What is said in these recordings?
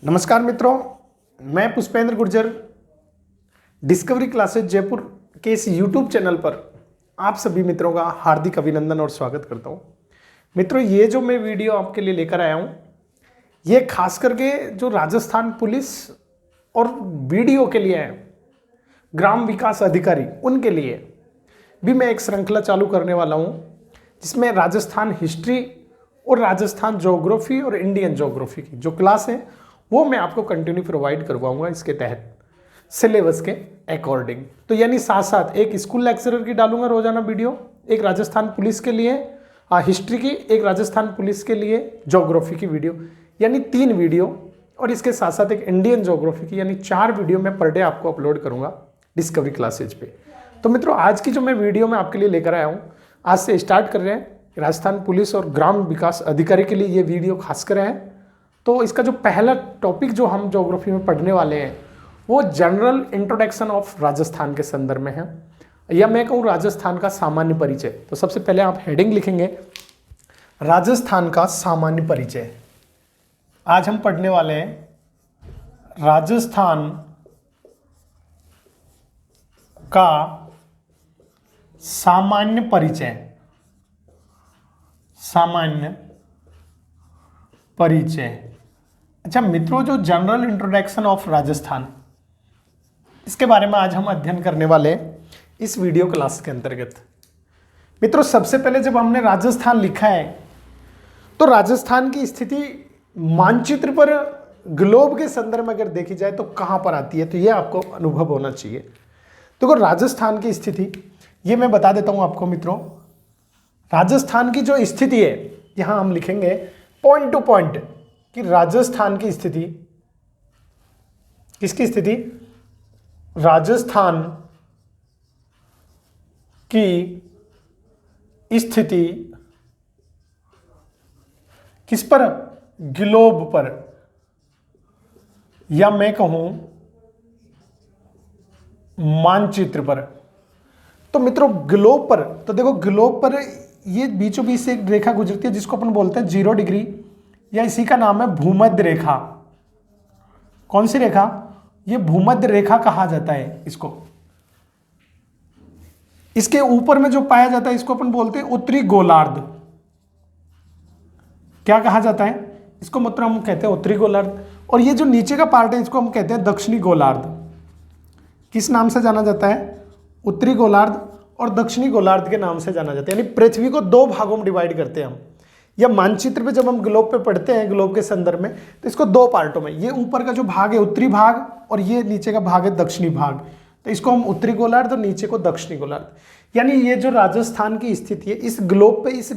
नमस्कार मित्रों, मैं पुष्पेंद्र गुर्जर डिस्कवरी क्लासेस जयपुर के इस YouTube चैनल पर आप सभी मित्रों का हार्दिक अभिनंदन और स्वागत करता हूं। मित्रों, ये जो मैं वीडियो आपके लिए लेकर आया हूं, ये खास करके जो राजस्थान पुलिस और वीडियो के लिए है, ग्राम विकास अधिकारी, उनके लिए भी मैं एक श्रृंखला चालू करने वाला हूं, जिसमें राजस्थान हिस्ट्री और राजस्थान ज्योग्राफी और इंडियन ज्योग्राफी की जो क्लास है वो मैं आपको कंटिन्यू प्रोवाइड करवाऊंगा इसके तहत सिलेबस के अकॉर्डिंग। तो यानी साथ साथ एक स्कूल लेक्चरर की डालूंगा रोजाना वीडियो, एक राजस्थान पुलिस के लिए हिस्ट्री की, एक राजस्थान पुलिस के लिए ज्योग्राफी की वीडियो, यानी 3 वीडियो, और इसके साथ साथ एक इंडियन ज्योग्राफी की, यानी 4 वीडियो मैं पर डे आपको अपलोड करूंगा डिस्कवरी क्लासेज पे। तो मित्रों, आज की जो मैं वीडियो में आपके लिए लेकर आया हूँ, आज से स्टार्ट कर रहे हैं। राजस्थान पुलिस और ग्राम विकास अधिकारी के लिए ये वीडियो खास कर है। तो इसका जो पहला टॉपिक जो हम ज्योग्राफी में पढ़ने वाले हैं वो जनरल इंट्रोडक्शन ऑफ राजस्थान के संदर्भ में है, या मैं कहूँ राजस्थान का सामान्य परिचय। तो सबसे पहले आप हेडिंग लिखेंगे राजस्थान का सामान्य परिचय। आज हम पढ़ने वाले हैं राजस्थान का सामान्य परिचय। सामान्य परिचय। अच्छा मित्रों, जो जनरल इंट्रोडक्शन ऑफ राजस्थान, इसके बारे में आज हम अध्ययन करने वाले हैं इस वीडियो क्लास के अंतर्गत। मित्रों, सबसे पहले जब हमने राजस्थान लिखा है तो राजस्थान की स्थिति मानचित्र पर ग्लोब के संदर्भ में अगर देखी जाए तो कहां पर आती है, तो यह आपको अनुभव होना चाहिए। तो राजस्थान की स्थिति ये मैं बता देता हूं आपको मित्रों। राजस्थान की जो स्थिति है, यहां हम लिखेंगे पॉइंट टू पॉइंट कि राजस्थान की स्थिति, किसकी स्थिति? राजस्थान की स्थिति किस पर? ग्लोब पर, या मैं कहूं मानचित्र पर। तो मित्रों, ग्लोब पर, तो देखो ग्लोब पर ये बीचों बीच से एक रेखा गुजरती है जिसको अपन बोलते हैं 0 डिग्री, या इसी का नाम है भूमध्य रेखा। कौन सी रेखा? ये भूमध्य रेखा कहा जाता है इसको। इसके ऊपर में जो पाया जाता है इसको अपन बोलते हैं उत्तरी गोलार्ध। क्या कहा जाता है इसको? मतलब हम कहते हैं उत्तरी गोलार्ध। और ये जो नीचे का पार्ट है इसको हम कहते हैं दक्षिणी गोलार्ध। किस नाम से जाना जाता है? उत्तरी गोलार्ध और दक्षिणी गोलार्ध के नाम से जाना जाता है। यानी पृथ्वी को 2 भागों में डिवाइड करते हैं हम, या मानचित्र पे जब हम ग्लोब पे पढ़ते हैं, ग्लोब के संदर्भ में, तो इसको 2 पार्टों में, ये ऊपर का जो भाग है उत्तरी भाग, और ये नीचे का भाग है दक्षिणी भाग। तो इसको हम उत्तरी गोलार्ध और नीचे को दक्षिणी गोलार्ध। यानी ये जो राजस्थान की स्थिति है इस ग्लोब पे, इस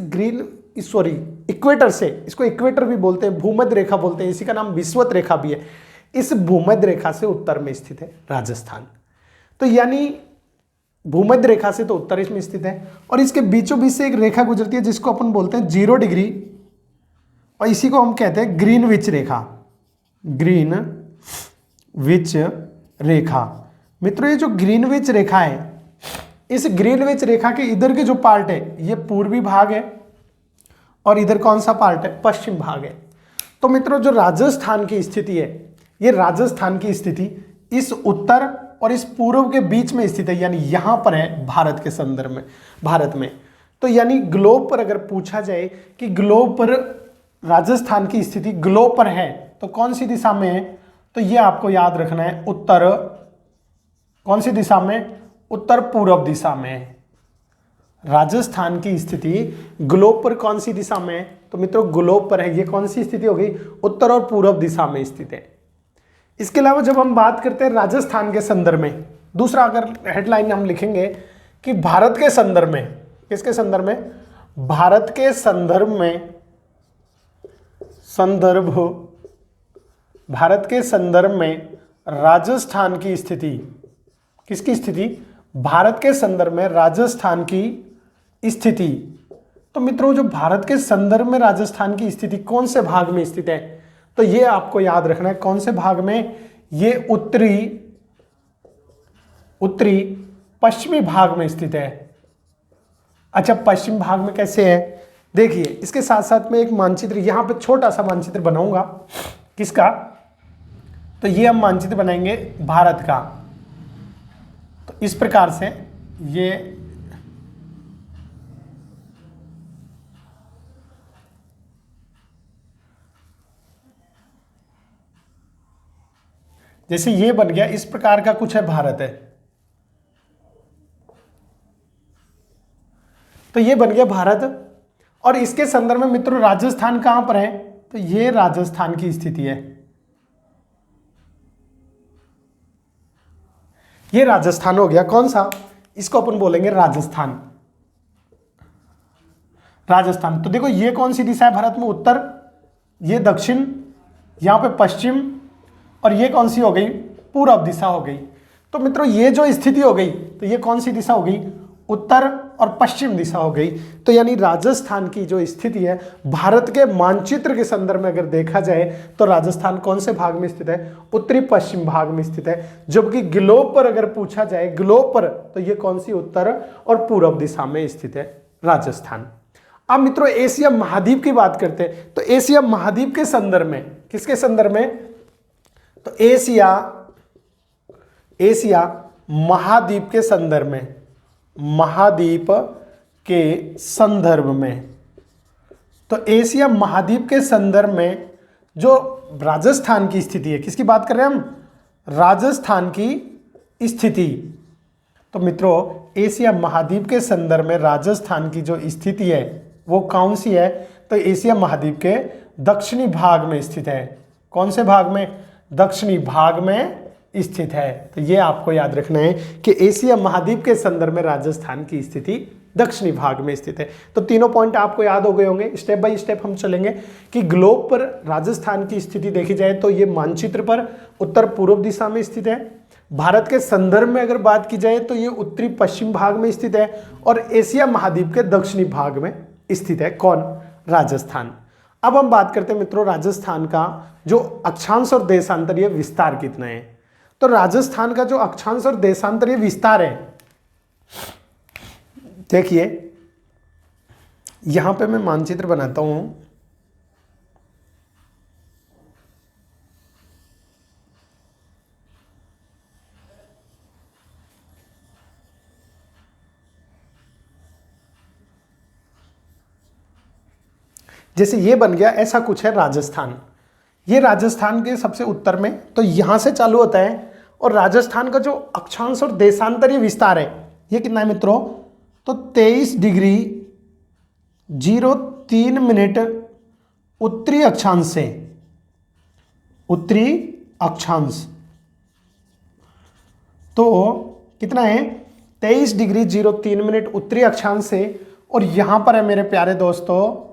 इक्वेटर से, इसको इक्वेटर भी बोलते हैं, भूमध्य रेखा बोलते हैं, इसी का नाम विषुवत रेखा भी है। इस भूमध्य रेखा से उत्तर में स्थित है राजस्थान। तो यानी भूमध्य रेखा से तो उत्तर में स्थित है, और इसके बीचों बीच से एक रेखा गुजरती है जिसको अपन बोलते हैं 0 डिग्री, और इसी को हम कहते हैं ग्रीनविच रेखा। ग्रीनविच रेखा। मित्रों, ये जो ग्रीनविच रेखा है, इस ग्रीनविच रेखा के इधर के जो पार्ट है ये पूर्वी भाग है, और इधर कौन सा पार्ट है? पश्चिम भाग है। तो मित्रों, जो राजस्थान की स्थिति है, ये राजस्थान की स्थिति इस उत्तर और इस पूर्व के बीच में स्थित है, यानी यहां पर है भारत के संदर्भ में, भारत में। तो यानी ग्लोब पर अगर पूछा जाए कि ग्लोब पर राजस्थान की स्थिति ग्लोब पर है तो कौन सी दिशा में है, तो ये आपको याद रखना है उत्तर। कौन सी दिशा में? उत्तर पूर्व दिशा में। राजस्थान की स्थिति ग्लोब पर कौन सी दिशा में है? तो मित्रों, ग्लोब पर है। ये कौन सी स्थिति हो गई? उत्तर और पूर्व दिशा में स्थित है। इसके अलावा जब हम बात करते हैं राजस्थान के संदर्भ में, दूसरा अगर हेडलाइन हम लिखेंगे कि भारत के संदर्भ में, किसके संदर्भ में? भारत के संदर्भ में, भारत के संदर्भ में राजस्थान की स्थिति, किसकी स्थिति? भारत के संदर्भ में राजस्थान की स्थिति। तो मित्रों, जो भारत के संदर्भ में राजस्थान की स्थिति कौन से भाग में स्थित है, तो ये आपको याद रखना है। कौन से भाग में? ये उत्तरी पश्चिमी भाग में स्थित है। अच्छा, पश्चिम भाग में कैसे है? देखिए, इसके साथ साथ में एक मानचित्र, यहां पे छोटा सा मानचित्र बनाऊंगा। किसका? तो ये हम मानचित्र बनाएंगे भारत का। तो इस प्रकार से ये जैसे ये बन गया, इस प्रकार का कुछ है भारत है। तो ये बन गया भारत, और इसके संदर्भ में मित्रों राजस्थान कहां पर है, तो ये राजस्थान की स्थिति है। ये राजस्थान हो गया, कौन सा, इसको अपन बोलेंगे राजस्थान। राजस्थान, तो देखो ये कौन सी दिशा है भारत में, उत्तर, ये दक्षिण, यहां पे पश्चिम, और ये कौन सी हो गई, पूर्व दिशा हो गई। तो मित्रों ये जो स्थिति हो गई, तो ये कौन सी दिशा हो गई, उत्तर और पश्चिम दिशा हो गई। तो यानी राजस्थान की जो स्थिति है भारत के मानचित्र के संदर्भ में अगर देखा जाए तो राजस्थान कौन से भाग में स्थित है, उत्तरी पश्चिम भाग में स्थित है। जबकि ग्लोब पर अगर पूछा जाए, ग्लोब पर, तो ये कौन सी उत्तर और पूर्व दिशा में स्थित है, राजस्थान। अब मित्रों एशिया महाद्वीप की बात करते हैं, तो एशिया महाद्वीप के संदर्भ में, किसके संदर्भ में, तो एशिया महाद्वीप के संदर्भ में, महाद्वीप के संदर्भ में, तो एशिया महाद्वीप के संदर्भ में जो राजस्थान की स्थिति है, किसकी बात कर रहे हैं हम, राजस्थान की स्थिति। तो मित्रों एशिया महाद्वीप के संदर्भ में राजस्थान की जो स्थिति है वो कौन सी है, तो एशिया महाद्वीप के दक्षिणी भाग में स्थित है। कौन से भाग में, दक्षिणी भाग में स्थित है। तो ये आपको याद रखना है कि एशिया महाद्वीप के संदर्भ में राजस्थान की स्थिति दक्षिणी भाग में स्थित है। तो तीनों पॉइंट आपको याद हो गए होंगे। स्टेप बाय स्टेप हम चलेंगे कि ग्लोब पर राजस्थान की स्थिति देखी जाए तो ये मानचित्र पर उत्तर पूर्व दिशा में स्थित है। भारत के संदर्भ में अगर बात की जाए तो ये उत्तरी पश्चिम भाग में स्थित है, और एशिया महाद्वीप के दक्षिणी भाग में स्थित है। कौन, राजस्थान। अब हम बात करते हैं मित्रों राजस्थान का जो अक्षांश और देशांतरीय विस्तार कितना है। तो राजस्थान का जो अक्षांश और देशांतरीय विस्तार है, देखिए यहां पे मैं मानचित्र बनाता हूं। जैसे ये बन गया, ऐसा कुछ है राजस्थान। ये राजस्थान के सबसे उत्तर में, तो यहां से चालू होता है, और राजस्थान का जो अक्षांश और देशांतरीय विस्तार है ये कितना है मित्रों, तो 23°03' उत्तरी अक्षांश से, उत्तरी अक्षांश, तो कितना है 23°03' उत्तरी अक्षांश से, और यहां पर है मेरे प्यारे दोस्तों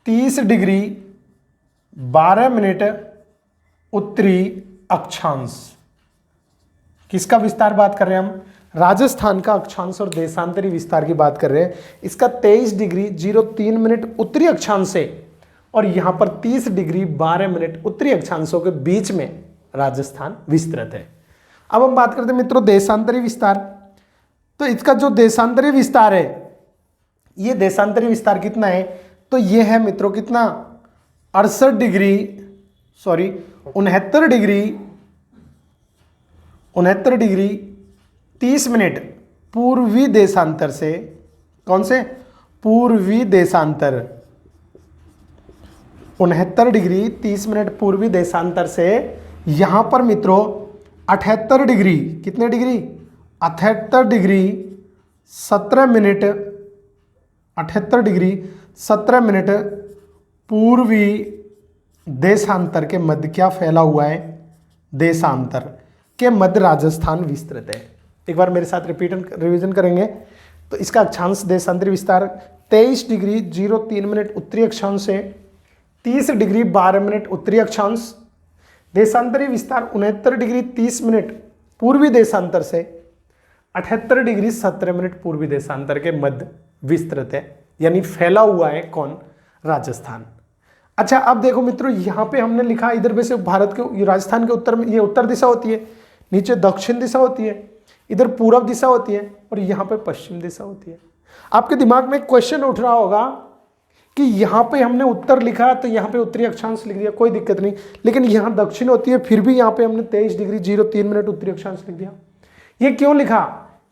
30°12' उत्तरी अक्षांश। किसका विस्तार बात कर रहे हैं हम, राजस्थान का अक्षांश और देशांतरी विस्तार की बात कर रहे हैं। इसका 23°03' उत्तरी अक्षांश से, और यहां पर 30°12' उत्तरी अक्षांशों के बीच में राजस्थान विस्तृत है। अब हम बात करते हैं मित्रों देशांतरी विस्तार। तो इसका जो देशांतरी विस्तार है, ये देशांतरी विस्तार कितना है, तो ये है मित्रों कितना 69°30' पूर्वी देशांतर से, कौन से, पूर्वी देशांतर, 69°30' पूर्वी देशांतर से, यहां पर मित्रों 78°, कितने डिग्री, 78°17' पूर्वी देशांतर के मध्य क्या फैला हुआ है, देशांतर के मध्य राजस्थान विस्तृत है। एक बार मेरे साथ रिवीजन करेंगे। तो इसका अक्षांश देशांतरी विस्तार 23°03' उत्तरी अक्षांश से 30°12' उत्तरी अक्षांश, देशांतरी विस्तार 69°30' पूर्वी देशांतर से 78°17' पूर्वी देशांतर के मध्य विस्तृत है, यानी फैला हुआ है कौन, राजस्थान। अच्छा अब देखो मित्रों यहां पे हमने लिखा इधर वैसे भारत के राजस्थान के उत्तर में ये उत्तर दिशा होती है, नीचे दक्षिण दिशा होती है, इधर पूर्व दिशा होती है, और यहां पे पश्चिम दिशा होती है। आपके दिमाग में क्वेश्चन उठ रहा होगा कि यहाँ पे हमने उत्तर लिखा तो यहाँ पे उत्तरी अक्षांश लिख दिया, कोई दिक्कत नहीं, लेकिन यहाँ दक्षिण होती है फिर भी यहाँ पे हमने 23 डिग्री 03 मिनट उत्तरी अक्षांश लिख दिया। ये क्यों लिखा?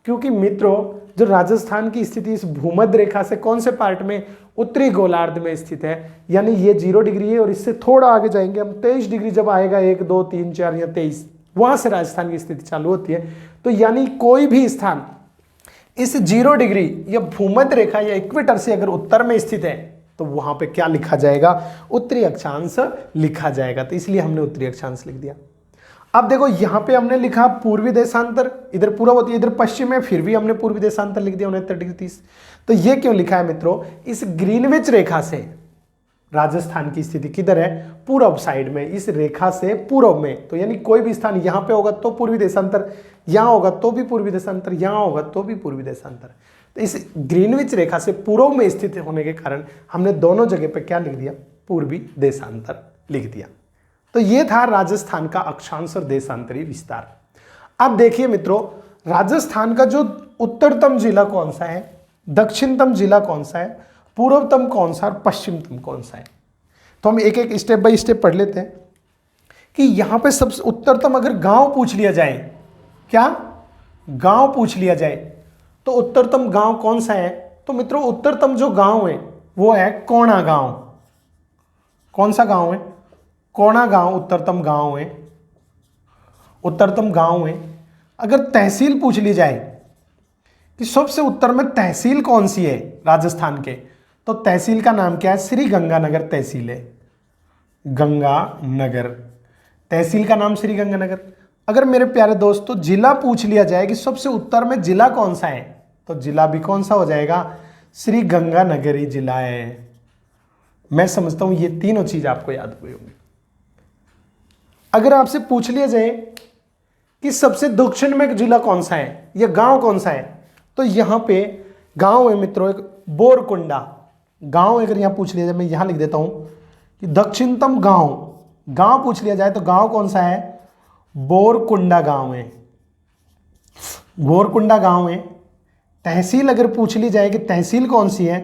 क्योंकि मित्रों जो राजस्थान की स्थिति इस भूमध्य रेखा से कौन से पार्ट में, उत्तरी गोलार्ध में स्थित है, यानी ये 0 डिग्री है और इससे थोड़ा आगे जाएंगे हम 23 डिग्री जब आएगा 1 2 3 4 या 23, वहां से राजस्थान की स्थिति चालू होती है। तो यानी कोई भी स्थान इस 0 डिग्री या भूमध्य रेखा या इक्वेटर से अगर उत्तर में स्थित है तो वहां पे क्या लिखा जाएगा? उत्तरी अक्षांश लिखा जाएगा। तो इसलिए हमने उत्तरी अक्षांश लिख दिया। अब देखो यहां पे हमने लिखा पूर्वी देशांतर, इधर पूर्व होती है इधर पश्चिम है, फिर भी हमने पूर्वी देशांतर लिख दिया 69 डिग्री 30। तो ये क्यों लिखा है मित्रों? इस ग्रीनविच रेखा से राजस्थान की स्थिति किधर है? पूर्व साइड में, इस रेखा से पूर्व में। तो यानी कोई भी स्थान यहां पे होगा तो पूर्वी देशांतर, यहां होगा तो भी पूर्वी देशांतर, यहां होगा तो भी पूर्वी देशांतर। तो इस ग्रीनविच रेखा से पूर्व में स्थित होने के कारण हमने दोनों जगह पे क्या लिख दिया? पूर्वी देशांतर लिख दिया। तो ये था राजस्थान का अक्षांश और देशांतरी विस्तार। अब देखिए मित्रों, राजस्थान का जो उत्तरतम जिला कौन सा है, दक्षिणतम जिला कौन सा है, पूर्वतम कौन सा और पश्चिमतम कौन सा है, तो हम एक एक स्टेप बाय स्टेप पढ़ लेते हैं कि यहां पे सबसे उत्तरतम अगर गांव पूछ लिया जाए, क्या गांव पूछ लिया जाए, तो उत्तरतम गांव कौन सा है? तो मित्रों उत्तरतम जो गांव है वो है कोणा गांव। कौन सा गांव है? कोणा गांव उत्तरतम गांव है, उत्तरतम गांव है। अगर तहसील पूछ ली जाए कि सबसे उत्तर में तहसील कौन सी है राजस्थान के, तो तहसील का नाम क्या है? श्री गंगानगर तहसील है, गंगानगर तहसील का नाम श्री गंगानगर। अगर मेरे प्यारे दोस्तों जिला पूछ लिया जाए कि सबसे उत्तर में जिला कौन सा है, तो जिला भी कौन सा हो जाएगा? श्री गंगानगरी जिला है। मैं समझता हूं ये तीनों चीज आपको याद हुई होंगी। अगर आपसे पूछ लिया जाए कि सबसे दक्षिण में जिला कौन सा है या गांव कौन सा है, तो यहां पे गांव है मित्रों एक बोरकुंडा गांव। अगर यहां पूछ लिया जाए, मैं यहां लिख देता हूं कि दक्षिणतम गांव पूछ लिया जाए तो गांव कौन सा है? बोरकुंडा गांव है, बोरकुंडा गांव है। तहसील अगर पूछ ली जाए कि तहसील कौन सी है,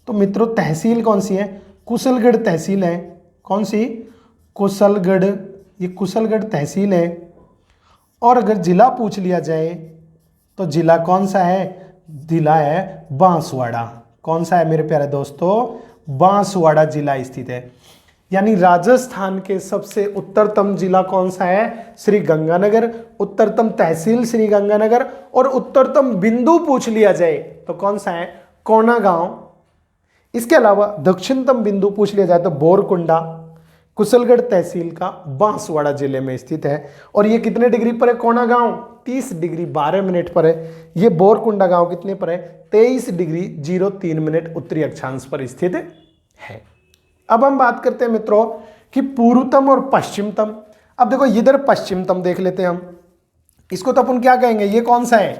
तो मित्रों तहसील कौन सी है? कुशलगढ़ तहसील है। कौन सी? कुशलगढ़, ये कुशलगढ़ तहसील है। और अगर जिला पूछ लिया जाए तो जिला कौन सा है? जिला है बांसवाड़ा। कौन सा है मेरे प्यारे दोस्तों? बांसवाड़ा जिला स्थित है। यानी राजस्थान के सबसे उत्तरतम जिला कौन सा है? श्री गंगानगर। उत्तरतम तहसील श्री गंगानगर। और उत्तरतम बिंदु पूछ लिया जाए तो कौन सा है? कोणा गांव। इसके अलावा दक्षिणतम बिंदु पूछ लिया जाए तो बोरकुंडा कुशलगढ़ तहसील का बांसवाड़ा जिले में स्थित है। और ये कितने डिग्री पर है? कोणा गांव 30 डिग्री 12 मिनट पर है। ये बोरकुंडा गांव कितने पर है? 23 डिग्री 03 मिनट उत्तरी अक्षांश पर स्थित है। अब हम बात करते हैं मित्रों कि पूर्वतम और पश्चिमतम। अब देखो इधर पश्चिमतम देख लेते हैं हम, इसको तो अपन क्या कहेंगे? ये कौन सा है?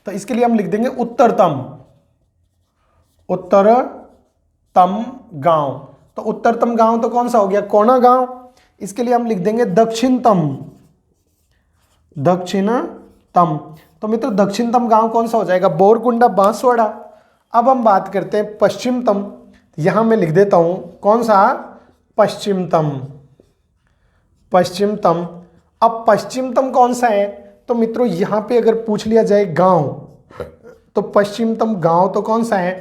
तो इसके लिए हम लिख देंगे उत्तरतम, उत्तरतम गांव। तो उत्तरतम गांव तो कौन सा हो गया? कोणा गांव। इसके लिए हम लिख देंगे दक्षिणतम, दक्षिणतम। तो मित्रों दक्षिणतम गांव कौन सा हो जाएगा? बोरकुंडा बांसवाड़ा। अब हम बात करते हैं पश्चिमतम। यहां मैं लिख देता हूं कौन सा? पश्चिमतम, पश्चिमतम। अब पश्चिमतम कौन सा है? तो मित्रों यहां पे अगर पूछ लिया जाए गांव, तो पश्चिमतम गांव तो कौन सा है?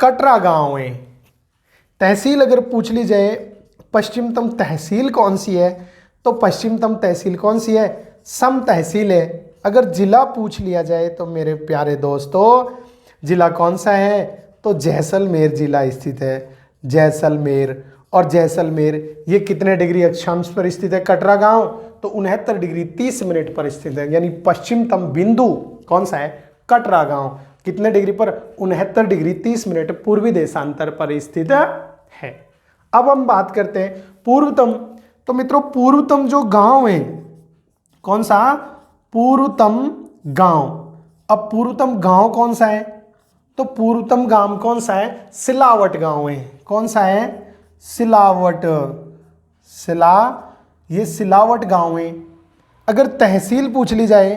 कटरा गांव है। तहसील अगर पूछ ली जाए पश्चिमतम तहसील कौन सी है, तो पश्चिमतम तहसील कौन सी है? सम तहसील है। अगर जिला पूछ लिया जाए तो मेरे प्यारे दोस्तों जिला कौन सा है? तो जैसलमेर जिला स्थित है, जैसलमेर। और जैसलमेर ये कितने डिग्री अक्षांश पर स्थित है? कटरा गांव तो 69 डिग्री 30 मिनट पर स्थित है। यानी पश्चिमतम बिंदु कौन सा है? कटरा गांव। कितने डिग्री पर? 69 डिग्री 30 मिनट पूर्वी देशांतर पर स्थित है। अब हम बात करते हैं पूर्वतम। तो मित्रों पूर्वतम जो गांव है कौन सा? पूर्वतम गांव। अब पूर्वतम गांव कौन सा है? तो पूर्वतम गांव कौन सा है? सिलावट गांव है। कौन सा है? सिलावट, ये सिलावट गांव है। अगर तहसील पूछ ली जाए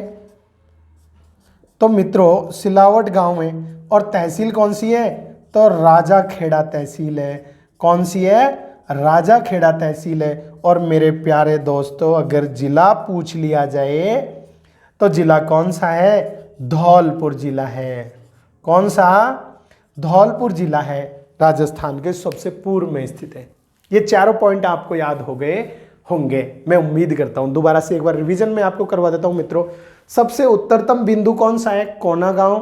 तो मित्रों सिलावट गांव है। और तहसील कौन सी है? तो राजा खेड़ा तहसील है। कौन सी है? राजा खेड़ा तहसील है। और मेरे प्यारे दोस्तों, अगर जिला पूछ लिया जाए तो जिला कौन सा है? धौलपुर जिला है। कौन सा? धौलपुर जिला है, राजस्थान के सबसे पूर्व में स्थित है। ये चारों पॉइंट आपको याद हो गए होंगे, मैं उम्मीद करता हूं। दोबारा से एक बार रिवीजन में आपको करवा देता हूं मित्रों। सबसे उत्तरतम बिंदु कौन सा है? कोनागांव।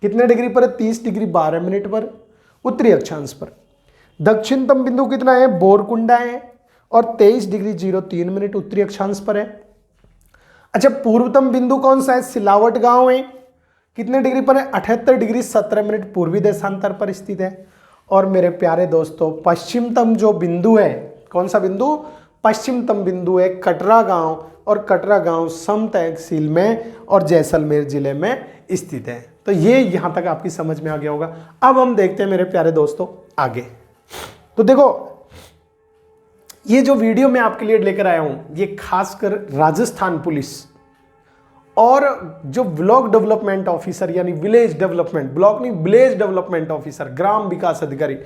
कितने डिग्री पर है? 30 डिग्री 12 मिनट पर उत्तरी अक्षांश पर। दक्षिणतम बिंदु कितना है? बोरकुंडा है और 23 डिग्री 03 मिनट उत्तरी अक्षांश पर है। अच्छा, पूर्वतम बिंदु कौन सा है? सिलावट गांव है। कितने डिग्री पर है? 78 डिग्री 17 मिनट पूर्वी देशांतर पर स्थित है। और मेरे प्यारे दोस्तों, पश्चिमतम जो बिंदु है, कौन सा बिंदु? पश्चिमतम बिंदु है कटरा गांव। और कटरा गांव सम तहसील में और जैसलमेर जिले में स्थित है। तो ये यहां तक आपकी समझ में आ गया होगा। अब हम देखते हैं मेरे प्यारे दोस्तों आगे। तो देखो, ये जो वीडियो मैं आपके लिए लेकर आया हूं, ये खासकर राजस्थान पुलिस और जो ब्लॉक डेवलपमेंट ऑफिसर यानी विलेज डेवलपमेंट, ब्लॉक नहीं विलेज डेवलपमेंट ऑफिसर, ग्राम विकास अधिकारी,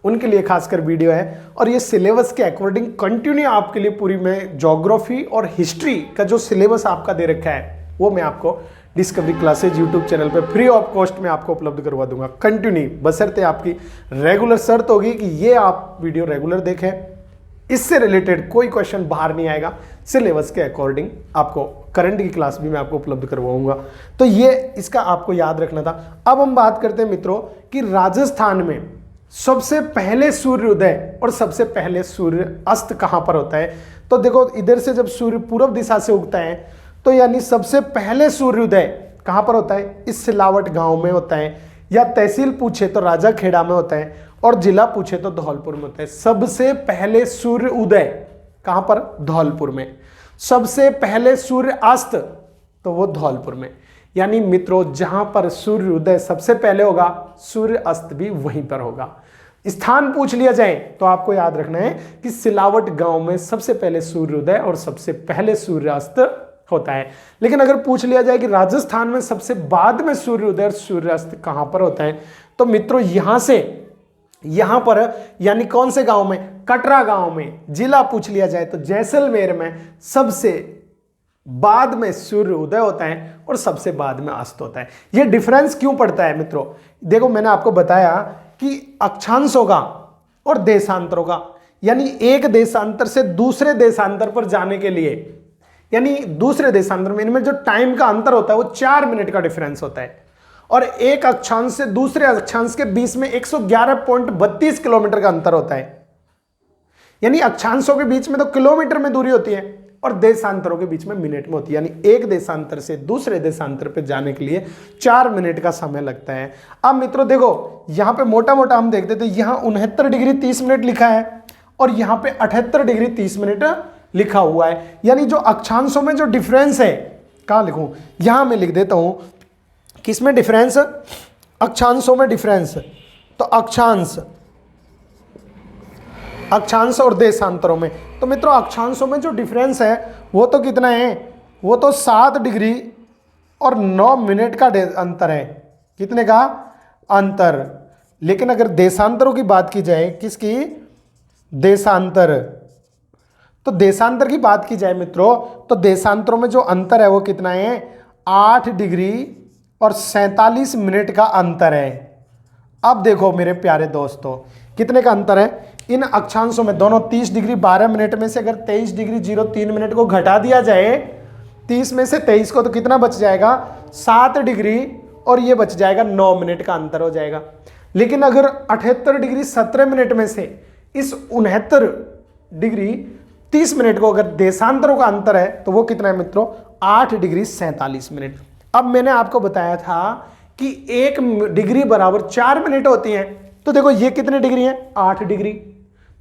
उनके लिए खासकर वीडियो है। और ये सिलेबस के अकॉर्डिंग कंटिन्यू आपके लिए पूरी में ज्योग्राफी और हिस्ट्री का जो सिलेबस आपका दे रखा है वो मैं आपको डिस्कवरी क्लासेज यूट्यूब चैनल पे फ्री ऑफ कॉस्ट में आपको उपलब्ध करवा दूंगा कंटिन्यू, बशर्ते आपकी रेगुलर शर्त होगी कि ये आप वीडियो रेगुलर देखें। इससे रिलेटेड कोई क्वेश्चन बाहर नहीं आएगा, सिलेबस के अकॉर्डिंग आपको करंट की क्लास भी मैं आपको उपलब्ध करवाऊंगा। तो ये इसका आपको याद रखना था। अब हम बात करते हैं मित्रों कि राजस्थान में सबसे पहले सूर्योदय और सबसे पहले सूर्य अस्त कहां पर होता है। तो देखो, इधर से जब सूर्य पूर्व दिशा से उगता है तो यानी सबसे पहले सूर्योदय कहां पर होता है? इस सिलावट गांव में होता है। या तहसील पूछे तो राजा खेड़ा में होता है और जिला पूछे तो धौलपुर में होता है। सबसे पहले सूर्य उदय कहां पर? धौलपुर में। सबसे पहले सूर्य अस्त तो वो धौलपुर में। यानी मित्रों, जहां पर सूर्य उदय सबसे पहले होगा, सूर्य अस्त भी वहीं पर होगा। स्थान पूछ लिया जाए तो आपको याद रखना है कि सिलावट गांव में सबसे पहले सूर्योदय और सबसे पहले सूर्यास्त होता है। लेकिन अगर पूछ लिया जाए कि राजस्थान में सबसे बाद में सूर्योदय और सूर्यास्त कहां पर होता है, तो मित्रों यहां से यहां पर यानी कौन से गांव में? कटरा गांव में। जिला पूछ लिया जाए तो जैसलमेर में सबसे बाद में सूर्य उदय होता है और सबसे बाद में अस्त होता है। यह डिफरेंस क्यों पड़ता है मित्रों? देखो, मैंने आपको बताया कि अक्षांशों का और देशांतरों का, यानी एक देशांतर से दूसरे देशांतर पर जाने के लिए, यानी दूसरे देशांतर में इनमें जो टाइम का अंतर होता है वो 4 मिनट का डिफरेंस होता है। और एक अक्षांश से दूसरे अक्षांश के बीच में 111.32 किलोमीटर का अंतर होता है। यानी अक्षांशों के बीच में तो किलोमीटर में दूरी होती है और देशांतरों के बीच में मिनट में होती है। यानी एक देशांतर से दूसरे देशांतर पे जाने के लिए 4 मिनट का समय लगता है। अब मित्रों देखो, यहां पे मोटा मोटा हम देखते थे, यहां 69 डिग्री 30 मिनट लिखा है और यहां पे 78 डिग्री 30 मिनट लिखा हुआ है। यानी जो अक्षांशों में जो डिफरेंस है, कहां लिखूं? यहां मैं लिख देता हूं किसमें डिफरेंस? अक्षांशों में डिफरेंस। तो अक्षांश और देशांतरों में, तो मित्रों अक्षांशों में जो डिफरेंस है वो तो कितना है? वो तो 7 डिग्री और 9 मिनट का अंतर है। कितने का अंतर? लेकिन अगर देशांतरों की बात की जाए, किसकी? देशांतर। तो देशांतर की बात की जाए मित्रों, तो देशांतरों में जो अंतर है वो कितना है? 8 डिग्री और 47 मिनट का अंतर है। अब देखो मेरे प्यारे दोस्तों, कितने का अंतर है इन अक्षांशों में? दोनों 30 डिग्री 12 मिनट में से अगर 23 डिग्री 03 मिनट को घटा दिया जाए, 30 में से 23 को, तो कितना बच जाएगा? 7 डिग्री और ये बच जाएगा 9 मिनट का अंतर हो जाएगा। लेकिन अगर 78 डिग्री 17 मिनट में से इस 69 डिग्री 30 मिनट को अगर देशांतरों का अंतर है तो वो कितना है मित्रों? 8 डिग्री 47 मिनट। अब मैंने आपको बताया था कि 1 डिग्री बराबर 4 मिनट होती है। तो देखो ये कितने डिग्री है? 8 डिग्री।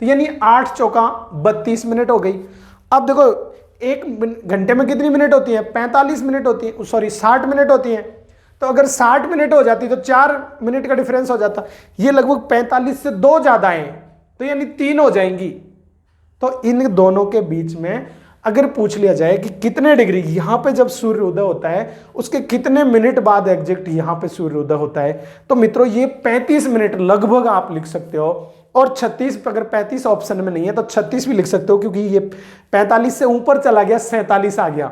तो यानी 8 चौका 32 मिनट हो गई। अब देखो 1 घंटे में कितनी मिनट होती है? 45 मिनट होती है, सॉरी 60 मिनट होती है। तो अगर 60 मिनट हो जाती तो 4 मिनट का डिफरेंस हो जाता। ये लगभग 45 से 2 ज्यादा है, तो यानी 3 हो जाएंगी। तो इन दोनों के बीच में अगर पूछ लिया जाए कि कितने डिग्री यहाँ पे जब सूर्योदय होता है उसके कितने मिनट बाद एग्जैक्ट यहाँ पे सूर्योदय होता है, तो मित्रों ये 35 मिनट लगभग आप लिख सकते हो। और 36, अगर 35 ऑप्शन में नहीं है तो 36 भी लिख सकते हो, क्योंकि ये 45 से ऊपर चला गया, 47 आ गया।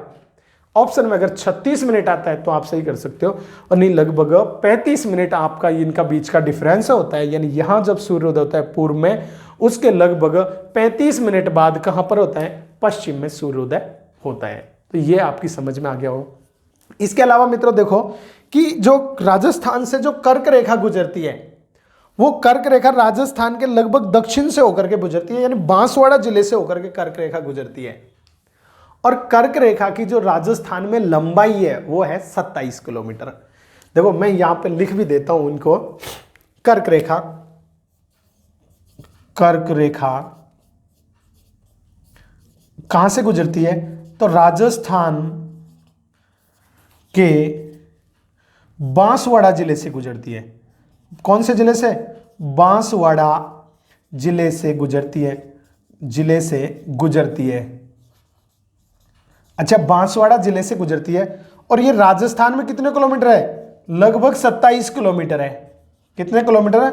ऑप्शन में अगर 36 मिनट आता है तो आप सही कर सकते हो, और नहीं लगभग 35 मिनट आपका इनका बीच का डिफरेंस होता है। यानी यहां जब सूर्योदय होता है पूर्व में, उसके लगभग 35 मिनट बाद कहां पर होता है, पश्चिम में सूर्योदय होता है। तो ये आपकी समझ में आ गया हो। इसके अलावा मित्रों देखो कि जो राजस्थान से जो कर्क रेखा गुजरती है, वो कर्क रेखा राजस्थान के लगभग दक्षिण से होकर के गुजरती है, यानी बांसवाड़ा जिले से होकर के कर्क रेखा गुजरती है। और कर्क रेखा की जो राजस्थान में लंबाई है वो है 27 किलोमीटर। देखो मैं यहां पे लिख भी देता हूं इनको, कर्क रेखा, कर्क रेखा कहां से गुजरती है, तो राजस्थान के बांसवाड़ा जिले से गुजरती है। कौन से जिले से, बांसवाड़ा जिले से गुजरती है, जिले से गुजरती है। अच्छा, बांसवाड़ा जिले से गुजरती है। और ये राजस्थान में कितने किलोमीटर है, लगभग 27 किलोमीटर है। कितने किलोमीटर है,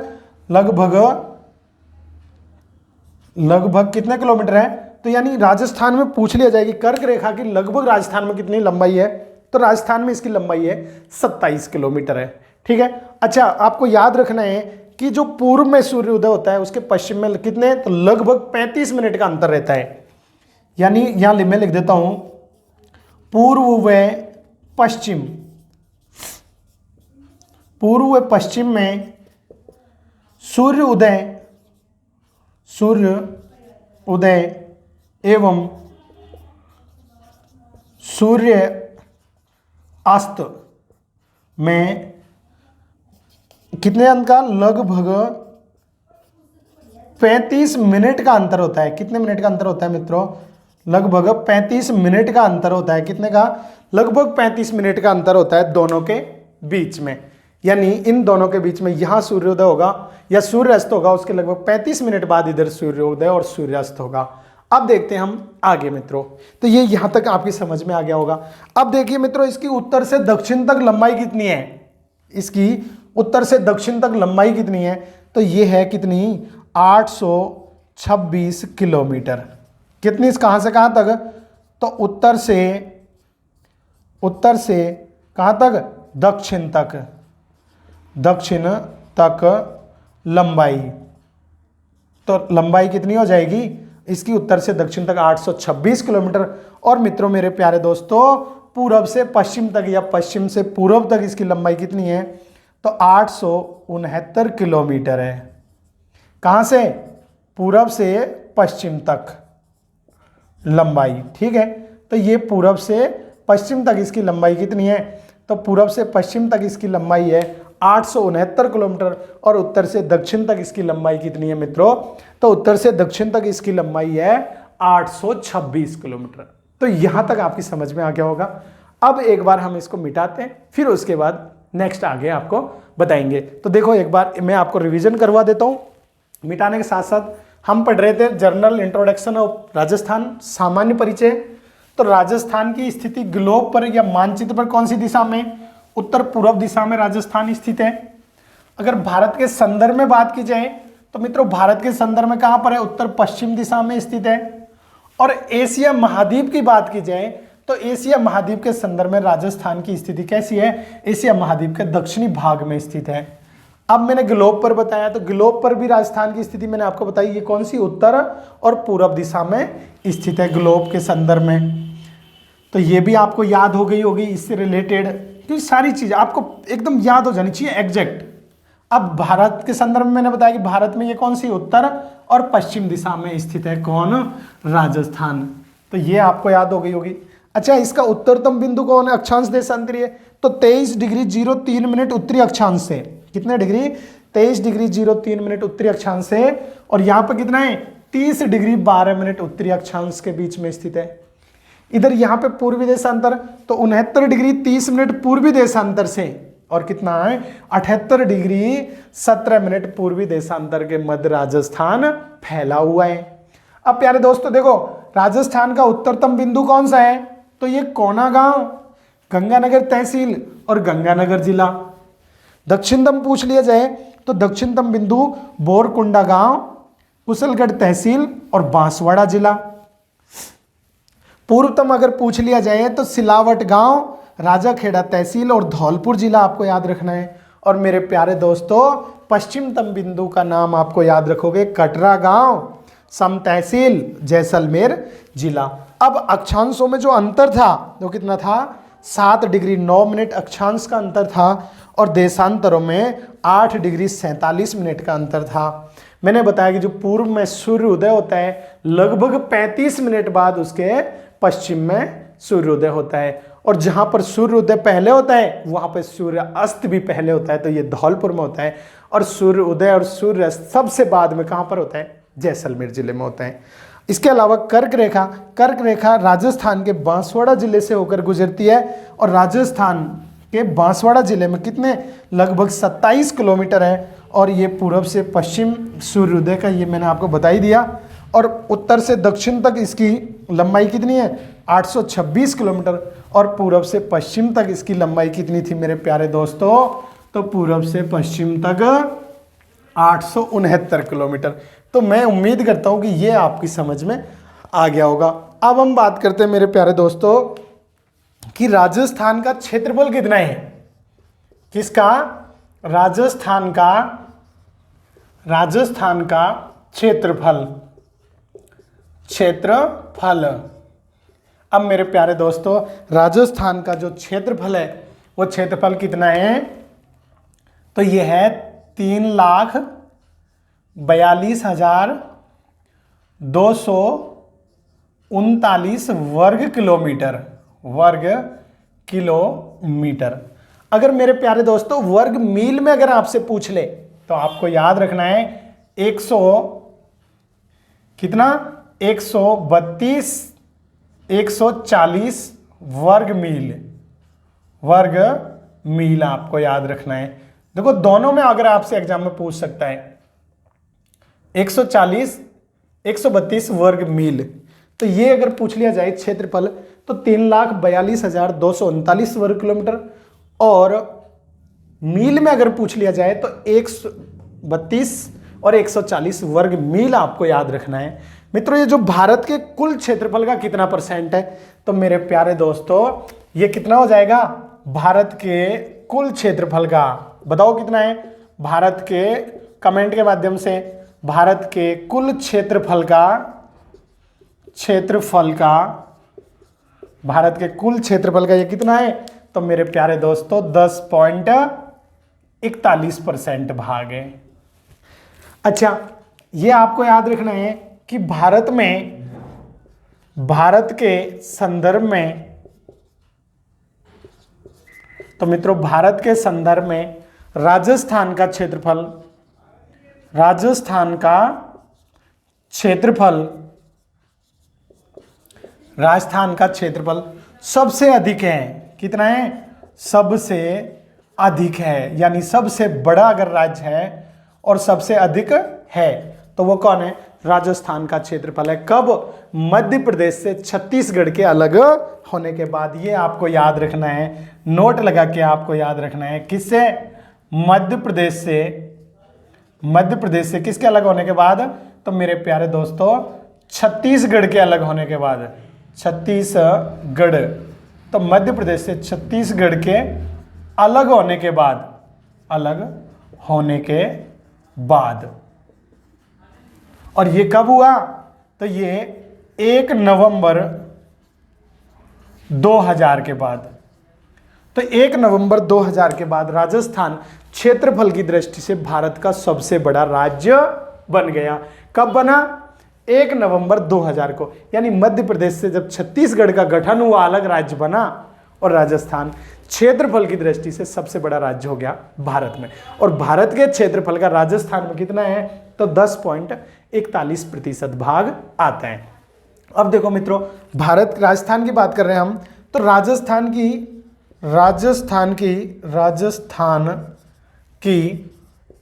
लगभग कितने किलोमीटर है, तो यानी राजस्थान में पूछ लिया जाएगी कर्क रेखा की लगभग राजस्थान में कितनी लंबाई है, तो राजस्थान में इसकी लंबाई है 27 किलोमीटर है। ठीक है। अच्छा, आपको याद रखना है कि जो पूर्व में सूर्योदय होता है उसके पश्चिम में कितने, तो लगभग 35 मिनट का अंतर रहता है। यानी यहां मैं लिख देता हूं पूर्व व पश्चिम, पूर्व व पश्चिम में सूर्य उदय एवं सूर्य अस्त में कितने अंक का, लगभग 35 मिनट का अंतर होता है। कितने मिनट का अंतर होता है मित्रों, लगभग 35 मिनट का अंतर होता है। कितने का, लगभग 35 मिनट का अंतर होता है दोनों के बीच में। यानी इन दोनों के बीच में यहां सूर्योदय होगा या सूर्यास्त होगा, उसके लगभग 35 मिनट बाद इधर सूर्योदय और सूर्यास्त होगा। अब देखते हैं हम आगे मित्रों। तो ये यहां तक आपकी समझ में आ गया होगा। अब देखिए मित्रों, इसकी उत्तर से दक्षिण तक लंबाई कितनी है, इसकी उत्तर से दक्षिण तक लंबाई कितनी है, तो ये है कितनी, 826 किलोमीटर। कितनी, कहां से कहां तक, तो उत्तर से कहां तक, दक्षिण तक लंबाई। तो लंबाई कितनी हो जाएगी इसकी, उत्तर से दक्षिण तक 826 किलोमीटर। और मित्रों मेरे प्यारे दोस्तों, पूरब से पश्चिम तक या पश्चिम से पूर्व तक इसकी लंबाई कितनी है, तो 869 किलोमीटर है। कहां से, पूरब से पश्चिम तक लंबाई। ठीक है। तो ये पूरब से पश्चिम तक इसकी लंबाई कितनी है, तो पूरब से पश्चिम तक इसकी लंबाई है 869 किलोमीटर। और उत्तर से दक्षिण तक इसकी लंबाई कितनी है मित्रों, तो उत्तर से दक्षिण तक इसकी लंबाई है 826 किलोमीटर। तो यहां तक आपकी समझ में आ गया होगा। अब एक बार हम इसको मिटाते हैं, फिर उसके बाद नेक्स्ट आगे आपको बताएंगे। तो देखो एक बार मैं आपको रिवीजन करवा देता हूं। मिटाने के साथ साथ हम पढ़ रहे थे जर्नल इंट्रोडक्शन ऑफ राजस्थान, सामान्य परिचय। तो राजस्थान की स्थिति ग्लोब पर या मानचित्र पर कौन सी दिशा में, उत्तर पूर्व दिशा में राजस्थान स्थित है। अगर भारत के संदर्भ में बात की जाए तो मित्रों भारत के संदर्भ में कहां पर है, उत्तर पश्चिम दिशा में स्थित है। और एशिया महाद्वीप की बात की जाए तो एशिया महाद्वीप के संदर्भ में राजस्थान की स्थिति कैसी है, एशिया महाद्वीप के दक्षिणी भाग में स्थित है। अब मैंने ग्लोब पर बताया, तो ग्लोब पर भी राजस्थान की स्थिति मैंने आपको बताई, ये कौन सी, उत्तर और पूर्व दिशा में स्थित है ग्लोब के संदर्भ में। तो ये भी आपको याद हो गई होगी इससे रिलेटेड, क्योंकि सारी चीज आपको एकदम याद हो जानी चाहिए एग्जैक्ट। अब भारत के संदर्भ में मैंने बताया कि भारत में ये कौन सी, उत्तर और पश्चिम दिशा में स्थित है, कौन, राजस्थान। तो ये आपको याद हो गई होगी। अच्छा, इसका उत्तरतम बिंदु कौन है, अक्षांश देशांतरीय, तो 23 डिग्री 03 मिनट उत्तरी अक्षांश से। कितने डिग्री, 23 डिग्री 03 मिनट उत्तरी अक्षांश से। और यहाँ पर कितना है, 30 डिग्री 12 मिनट उत्तरी अक्षांश के बीच में स्थित है। इधर यहाँ पे पूर्वी देशांतर तो 69 डिग्री 30 मिनट पूर्वी देशांतर से, और कितना है 78 डिग्री 17 मिनट पूर्वी देशांतर के मध्य राजस्थान फैला हुआ है। अब प्यारे दोस्तों देखो, राजस्थान का उत्तरतम बिंदु कौन सा है? तो ये कोना गांव, गंगानगर तहसील और गंगानगर जिला। दक्षिणतम पूछ लिया जाए तो दक्षिणतम बिंदु बोरकुंडा गांव, कुशलगढ़ तहसील और बांसवाड़ा जिला। पूर्वतम अगर पूछ लिया जाए तो सिलावट गांव, राजाखेड़ा तहसील और धौलपुर जिला आपको याद रखना है। और मेरे प्यारे दोस्तों, पश्चिमतम बिंदु का नाम आपको याद रखोगे, कटरा गांव, सम तहसील, जैसलमेर जिला। अब अक्षांशों में जो अंतर था वो कितना था? 7 डिग्री 9 मिनट अक्षांश का अंतर था और देशांतरों में 8 डिग्री 47 मिनट का अंतर था। मैंने बताया कि जो पूर्व में सूर्य उदय होता है लगभग 35 मिनट बाद उसके पश्चिम में सूर्योदय होता है, और जहां पर सूर्योदय पहले होता है वहां पर सूर्य अस्त भी पहले होता है, तो ये धौलपुर में होता है। और सूर्य उदय और सूर्य अस्त सबसे बाद में कहां पर होता है? जैसलमेर जिले में होता है। इसके अलावा कर्क रेखा राजस्थान के बांसवाड़ा जिले से होकर गुजरती है, और राजस्थान के बांसवाड़ा जिले में कितने? लगभग 27 किलोमीटर है, और ये पूर्व से पश्चिम सूर्योदय का ये मैंने आपको बता ही दिया। और उत्तर से दक्षिण तक इसकी लंबाई कितनी है? 826 किलोमीटर। और पूर्व से पश्चिम तक इसकी लंबाई कितनी थी मेरे प्यारे दोस्तों? तो पूर्व से पश्चिम तक 869 किलोमीटर। तो मैं उम्मीद करता हूं कि ये आपकी समझ में आ गया होगा। अब हम बात करते हैं मेरे प्यारे दोस्तों कि राजस्थान का क्षेत्रफल कितना है? किसका? राजस्थान का क्षेत्रफल। अब मेरे प्यारे दोस्तों, राजस्थान का जो क्षेत्रफल है वो क्षेत्रफल कितना है? तो ये है 3,42,239 वर्ग किलोमीटर। अगर मेरे प्यारे दोस्तों वर्ग मील में अगर आपसे पूछ ले तो आपको याद रखना है 140 वर्ग मील आपको याद रखना है। देखो दोनों में अगर आपसे एग्जाम में पूछ सकता है 132 वर्ग मील, तो ये अगर पूछ लिया जाए क्षेत्रफल तो 3,42,239 वर्ग किलोमीटर, और मील में अगर पूछ लिया जाए तो 132 और 140 वर्ग मील आपको याद रखना है। मित्रों, ये जो भारत के कुल क्षेत्रफल का कितना % है? तो मेरे प्यारे दोस्तों ये कितना हो जाएगा? भारत के कुल क्षेत्रफल का बताओ कितना है? भारत के कमेंट के माध्यम से भारत के कुल क्षेत्रफल का भारत के कुल क्षेत्रफल का ये कितना है? तो मेरे प्यारे दोस्तों 10.41% भाग है। अच्छा, ये आपको याद रखना है कि भारत के संदर्भ में, तो मित्रों भारत के संदर्भ में राजस्थान का क्षेत्रफल सबसे अधिक है। कितना है? सबसे अधिक है, यानी सबसे बड़ा अगर राज्य है और सबसे अधिक है तो वो कौन है? राजस्थान का क्षेत्रफल है। कब? मध्य प्रदेश से छत्तीसगढ़ के अलग होने के बाद। ये आपको याद रखना है, नोट लगा के आपको याद रखना है। किससे? मध्य प्रदेश से किसके अलग होने के बाद? तो मेरे प्यारे दोस्तों छत्तीसगढ़ के अलग होने के बाद। छत्तीसगढ़, तो मध्य प्रदेश से छत्तीसगढ़ के अलग होने के बाद। और ये कब हुआ? तो ये 1 नवंबर 2000 के बाद। तो 1 नवंबर 2000 के बाद राजस्थान क्षेत्रफल की दृष्टि से भारत का सबसे बड़ा राज्य बन गया। कब बना? 1 नवंबर 2000 को, यानी मध्य प्रदेश से जब छत्तीसगढ़ का गठन हुआ अलग राज्य बना, और राजस्थान क्षेत्रफल की दृष्टि से सबसे बड़ा राज्य हो गया भारत में। और भारत के क्षेत्रफल का राजस्थान में कितना है? तो 10.41% भाग आता है। अब देखो मित्रों, राजस्थान की बात कर रहे हैं हम, तो राजस्थान की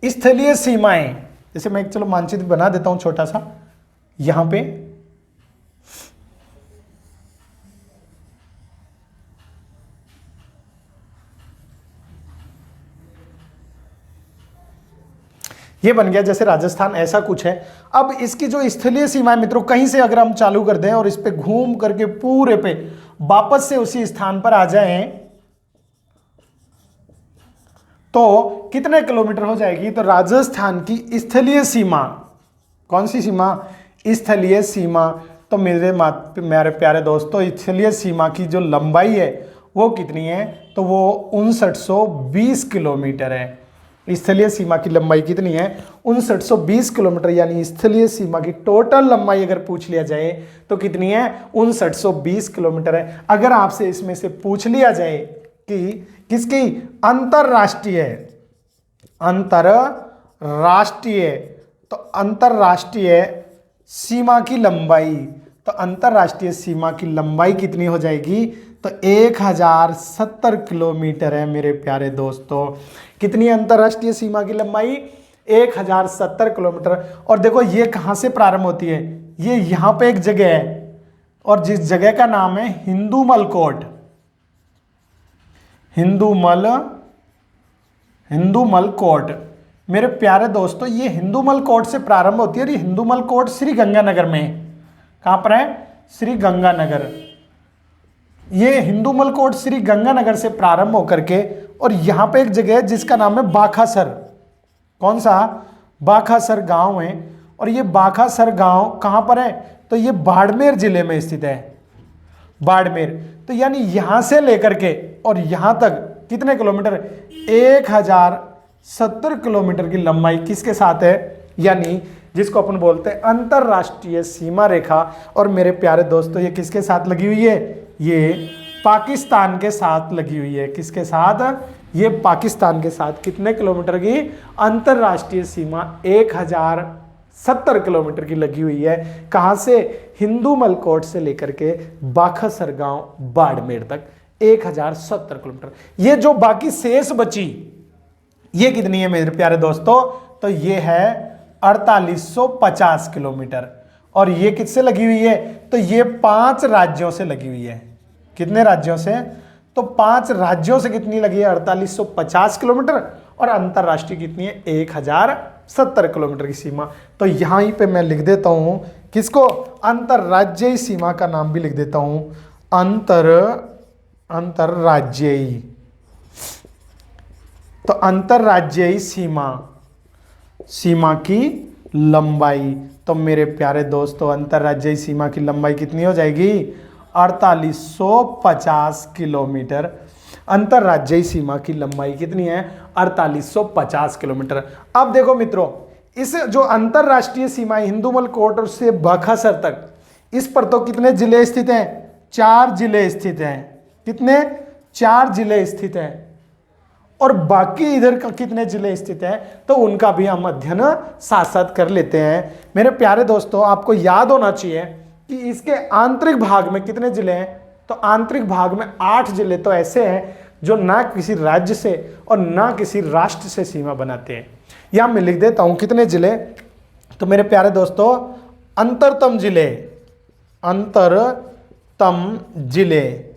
स्थलीय सीमाएं, जैसे मैं चलो मानचित्र बना देता हूं छोटा सा। यहां पे ये बन गया जैसे राजस्थान, ऐसा कुछ है। अब इसकी जो स्थलीय सीमा है मित्रों, कहीं से अगर हम चालू कर दें और इस पे घूम करके पूरे पे वापस से उसी स्थान पर आ जाएं तो कितने किलोमीटर हो जाएगी? तो राजस्थान की स्थलीय सीमा, कौन सी सीमा? स्थलीय सीमा। तो मेरे प्यारे दोस्तों, स्थलीय सीमा की जो लंबाई है वो कितनी है? तो वो 5920 किलोमीटर है। स्थलीय सीमा की लंबाई कितनी है? 5920 किलोमीटर। यानी स्थलीय सीमा की टोटल लंबाई अगर पूछ लिया जाए तो कितनी है? 5920 किलोमीटर है। अगर आपसे इसमें से पूछ लिया जाए कि किसकी? अंतरराष्ट्रीय तो अंतरराष्ट्रीय सीमा की लंबाई, तो अंतरराष्ट्रीय सीमा की लंबाई कितनी हो जाएगी? तो 1070 किलोमीटर है मेरे प्यारे दोस्तों। कितनी अंतरराष्ट्रीय सीमा की लंबाई? 1070 किलोमीटर। और देखो ये कहां से प्रारंभ होती है? ये यहां पे एक जगह है और जिस जगह का नाम है हिंदूमल कोट, हिंदूमल कोट। मेरे प्यारे दोस्तों, ये हिंदूमल कोट से प्रारंभ होती है और ये हिंदूमल कोट श्री गंगानगर में है। कहां पर है? श्री गंगानगर। ये हिंदूमल कोट श्री गंगानगर से प्रारंभ होकर के और यहां पे एक जगह है जिसका नाम है बाखासर। कौन सा? बाखासर गांव है। और ये बाखासर गांव कहां पर है? तो ये बाड़मेर जिले में स्थित है, बाड़मेर। तो यानी यहां से लेकर के और यहां तक कितने किलोमीटर? 1070 किलोमीटर की लंबाई किसके साथ है? यानी जिसको अपन बोलते हैं अंतरराष्ट्रीय सीमा रेखा। और मेरे प्यारे दोस्तों, ये किसके साथ लगी हुई है? ये पाकिस्तान के साथ लगी हुई है। किसके साथ? ये पाकिस्तान के साथ। कितने किलोमीटर की? अंतरराष्ट्रीय सीमा 1070 किलोमीटर की लगी हुई है। कहां से? हिंदूमल कोट से लेकर के बाखासर गांव बाड़मेर तक 1070 किलोमीटर। ये जो बाकी शेष बची, ये कितनी है मेरे प्यारे दोस्तों? तो ये है 4850 किलोमीटर। और ये किससे लगी हुई है? तो ये 5 राज्यों से लगी हुई है। कितने राज्यों से? तो 5 राज्यों से कितनी लगी है? 4850 किलोमीटर। और अंतरराष्ट्रीय कितनी है? 1070 किलोमीटर की सीमा। तो यहां पे मैं लिख देता हूं किसको? अंतरराज्यीय सीमा का नाम भी लिख देता हूं, अंतरराज्यीय। तो अंतरराज्यीय सीमा की लंबाई। तो मेरे प्यारे दोस्तों, अंतरराज्यीय सीमा की लंबाई कितनी हो जाएगी? 4850 किलोमीटर। अंतरराज्यीय सीमा की लंबाई कितनी है? 4850 किलोमीटर। अब देखो मित्रों, इस जो अंतरराष्ट्रीय सीमा हिंदूमल कोट और से बाखासर तक, इस पर तो कितने जिले स्थित हैं? 4 जिले स्थित हैं। कितने? 4 जिले स्थित हैं। और बाकी इधर का कितने जिले स्थित हैं? तो उनका भी हम अध्ययन साथ साथ कर लेते हैं। मेरे प्यारे दोस्तों, आपको याद होना चाहिए कि इसके आंतरिक भाग में कितने जिले हैं? तो आंतरिक भाग में 8 जिले तो ऐसे हैं जो ना किसी राज्य से और ना किसी राष्ट्र से सीमा बनाते हैं। यहां मैं लिख देता हूं कितने जिले। तो मेरे प्यारे दोस्तों, अंतरतम जिले,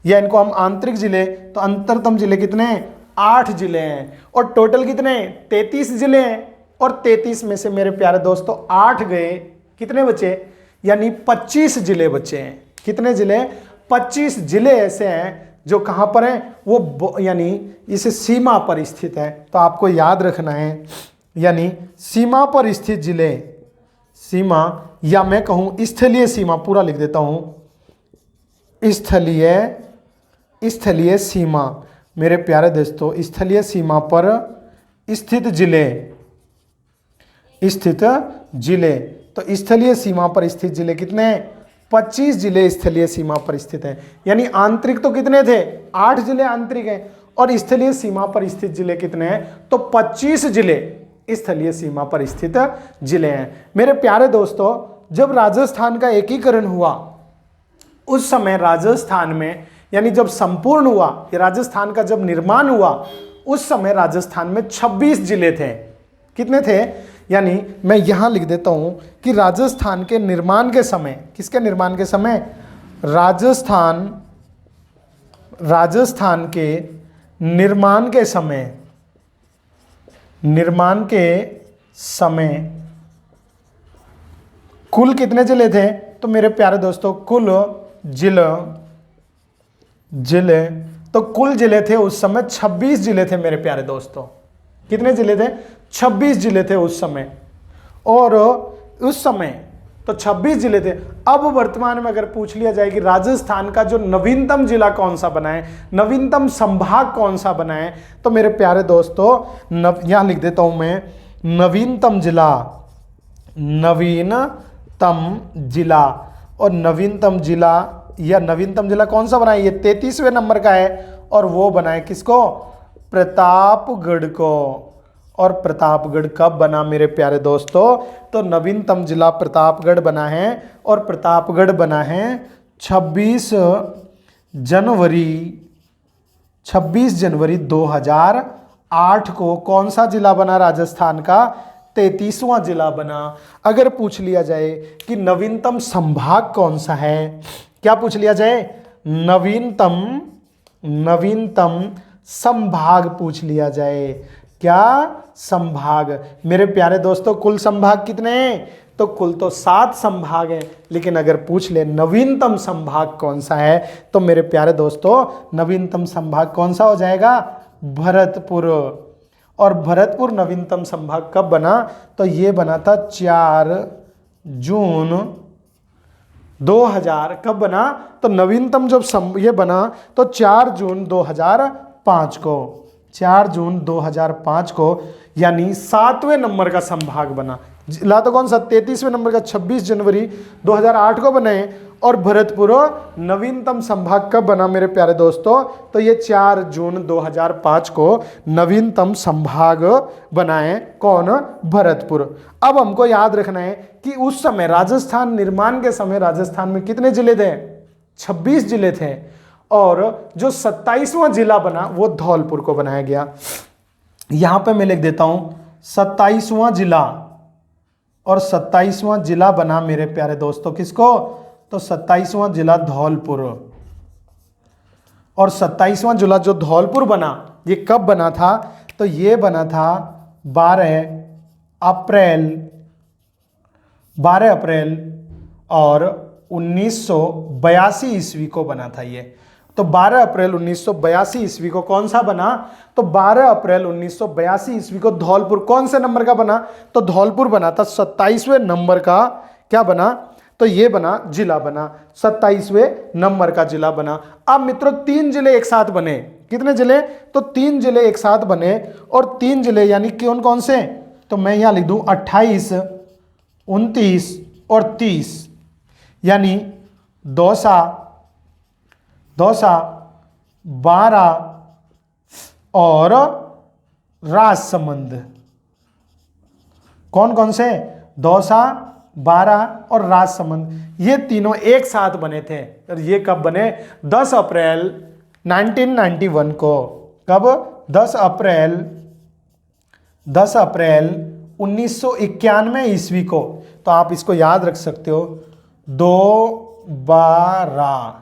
या इनको हम आंतरिक जिले, तो अंतरतम जिले कितने हैं? 8 जिले हैं। और टोटल कितने? 33 जिले हैं। और 33 में से मेरे प्यारे दोस्तों 8 गए, कितने बचे? यानी 25 जिले बचे हैं। कितने जिले? 25 जिले ऐसे हैं जो कहां पर हैं? वो यानी इस सीमा पर स्थित है। तो आपको याद रखना है, यानी सीमा पर स्थित जिले, सीमा, या मैं कहूं स्थलीय सीमा, पूरा लिख देता हूं, स्थलीय सीमा। मेरे प्यारे दोस्तों, स्थलीय सीमा पर स्थित जिले, तो स्थलीय सीमा पर स्थित जिले कितने हैं? 25 जिले स्थलीय सीमा पर स्थित हैं। यानी आंतरिक तो कितने थे? 8 जिले आंतरिक हैं। और स्थलीय सीमा पर स्थित जिले कितने हैं? तो 25 जिले स्थलीय सीमा पर स्थित जिले हैं। मेरे प्यारे दोस्तों, जब राजस्थान का एकीकरण हुआ उस समय राजस्थान में, यानी जब संपूर्ण हुआ, ये राजस्थान का जब निर्माण हुआ उस समय राजस्थान में 26 जिले थे। कितने थे? यानी मैं यहां लिख देता हूं कि राजस्थान के निर्माण के समय, किसके निर्माण के समय? राजस्थान के निर्माण के समय निर्माण के समय कुल कितने जिले थे? तो मेरे प्यारे दोस्तों कुल जिले तो कुल जिले थे उस समय 26 जिले थे मेरे प्यारे दोस्तों। कितने जिले थे? 26 जिले थे उस समय। और उस समय तो 26 जिले थे। अब वर्तमान में अगर पूछ लिया जाए कि राजस्थान का जो नवीनतम जिला कौन सा बना है, नवीनतम संभाग कौन सा बना है, तो मेरे प्यारे दोस्तों यहां लिख देता हूं मैं नवीनतम जिला। और नवीनतम जिला कौन सा बना है? ये 33वें नंबर का है और वो बना है किसको? प्रतापगढ़ को। और प्रतापगढ़ कब बना मेरे प्यारे दोस्तों? तो नवीनतम जिला प्रतापगढ़ बना है और प्रतापगढ़ बना है 26 जनवरी 2008 को। कौन सा जिला बना राजस्थान का? 33वां जिला बना। अगर पूछ लिया जाए कि नवीनतम संभाग कौन सा है, क्या पूछ लिया जाए? नवीनतम संभाग पूछ लिया जाए। क्या? संभाग। मेरे प्यारे दोस्तों कुल संभाग कितने हैं? तो कुल तो 7 संभाग हैं, लेकिन अगर पूछ ले नवीनतम संभाग कौन सा है, तो मेरे प्यारे दोस्तों नवीनतम संभाग कौन सा हो जाएगा? भरतपुर। और भरतपुर नवीनतम संभाग कब बना? तो ये बना था 4 जून 2000। कब बना? तो नवीनतम जब ये बना तो 4 जून 2005 को। 4 जून 2005 को, यानी 7वें नंबर का संभाग बना। जिला तो कौन सा? 33वें नंबर का 26 जनवरी 2008 को बने। और भरतपुर नवीनतम संभाग कब बना मेरे प्यारे दोस्तों? तो ये 4 जून 2005 को नवीनतम संभाग बनाए। कौन? भरतपुर। अब हमको याद रखना है कि उस समय राजस्थान निर्माण के समय राजस्थान में कितने जिले थे? 26 जिले थे। और जो 27वां जिला बना वो धौलपुर को बनाया गया। यहां पे मैं लिख देता हूं 27वां जिला। और 27वां जिला बना मेरे प्यारे दोस्तों किसको? तो 27वां जिला धौलपुर। और 27वां जिला जो धौलपुर बना, ये कब बना था? तो ये बना था 12 अप्रैल और 1982 ईस्वी को बना था ये। तो 12 अप्रैल 1982 ईस्वी को कौन सा बना? तो 12 अप्रैल 1982 ईस्वी को धौलपुर कौन से नंबर का बना? तो धौलपुर बना था 27वें नंबर का। क्या बना? तो ये बना जिला बना, 27वें नंबर का जिला बना। अब मित्रों 3 जिले एक साथ बने। कितने जिले? तो 3 जिले एक साथ बने। और 3 जिले यानी कौन कौन से? तो मैं यहां लिख दूं 28, 29 और 30। यानी दौसा, 12 और राजसमंद। कौन कौन से? दौसा, 12 और राजसमंद। ये तीनों एक साथ बने थे। और ये कब बने? 10 अप्रैल 1991 को। कब? 10 अप्रैल 1991 ईस्वी को। तो आप इसको याद रख सकते हो 2-12।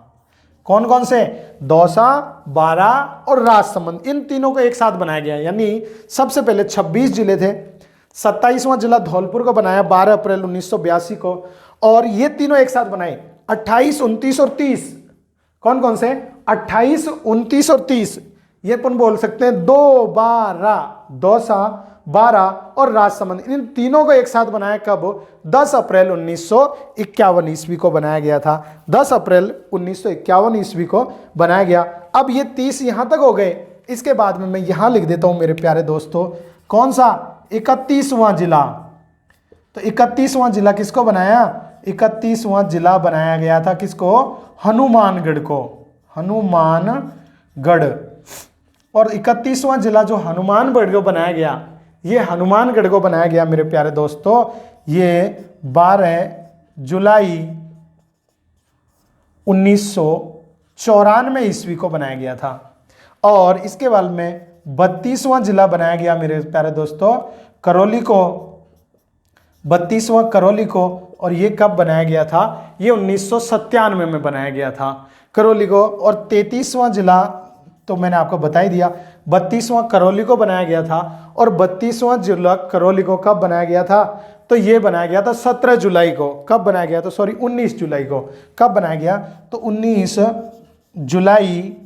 कौन कौन से? दौसा, 12 और राजसमंद। इन तीनों को एक साथ बनाया गया। यानी सबसे पहले 26 जिले थे, 27वां जिला धौलपुर को बनाया 12 अप्रैल 1982 को। और ये तीनों एक साथ बनाए 28, 29 और 30। कौन कौन से? 28, 29 और 30। ये अपन बोल सकते हैं 2-12, दौसा, 12 और राजसमंद। इन तीनों को एक साथ बनाया कब? 10 अप्रैल 1951 ईस्वी को बनाया गया था। 10 अप्रैल 1951 ईस्वी को बनाया गया। अब ये 30 यहां तक हो गए। इसके बाद में मैं यहां लिख देता हूं मेरे प्यारे दोस्तों, कौन सा? 31वां जिला। तो 31वां जिला किसको बनाया? 31वां जिला बनाया गया था किसको? हनुमानगढ़ को। हनुमानगढ़। और 31वां जिला जो हनुमानगढ़ को बनाया गया, ये हनुमानगढ़ को बनाया गया मेरे प्यारे दोस्तों, ये 12 जुलाई 1994 ईस्वी को बनाया गया था। और इसके बाद में 32वां जिला बनाया गया मेरे प्यारे दोस्तों, करौली को। 32वां करौली को। और ये कब बनाया गया था? ये 1997 में बनाया गया था करौली को। और 33वां जिला तो मैंने आपको बता ही दिया 32वां करौली को बनाया गया था। और 32वां जिला करौली को कब बनाया गया था? तो ये बनाया गया था 17 जुलाई को। कब बनाया गया? तो सॉरी 19 जुलाई को। कब बनाया गया? तो 19 जुलाई